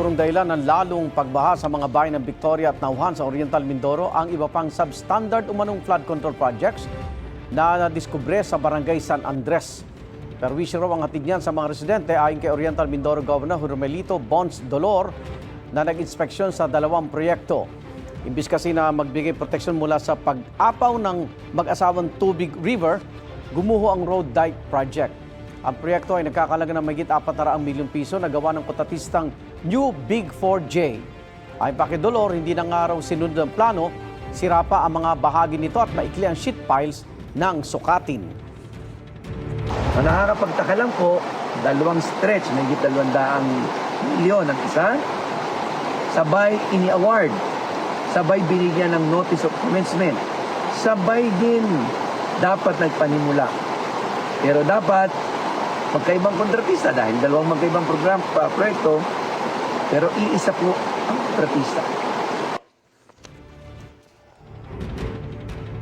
Sigurong dahilan ng lalong pagbaha sa mga bayan ng Victoria at Nauhan sa Oriental Mindoro ang iba pang substandard umanong flood control projects na nadiskubre sa Barangay San Andres. Perwisyo raw ang hatid niyan sa mga residente ayon kay Oriental Mindoro Governor Jomelito Bons Dolor na nag-inspeksyon sa dalawang proyekto. Imbis kasi na magbigay proteksyon mula sa pag-apaw ng mag-asawang Tubig River, gumuho ang road dike project. Ang proyekto ay nagkakalaga ng mahigit 400 milyong piso na gawa ng kontatistang New Big 4J. Ayon pa kay Dolor, hindi na nga raw sinunod ang plano, sira pa ang mga bahagi nito at maikli ang sheet piles ng sukatin. Nakakapagtaka lang po, dalawang stretch, mahigit 200 milyon ang isa, sabay ini-award, sabay binigyan ng notice of commencement, sabay din dapat nagpanimula. Pero dapat magkaibang kontratista dahil dalawang magkaibang proyekto, pero iisa po ang kontratista.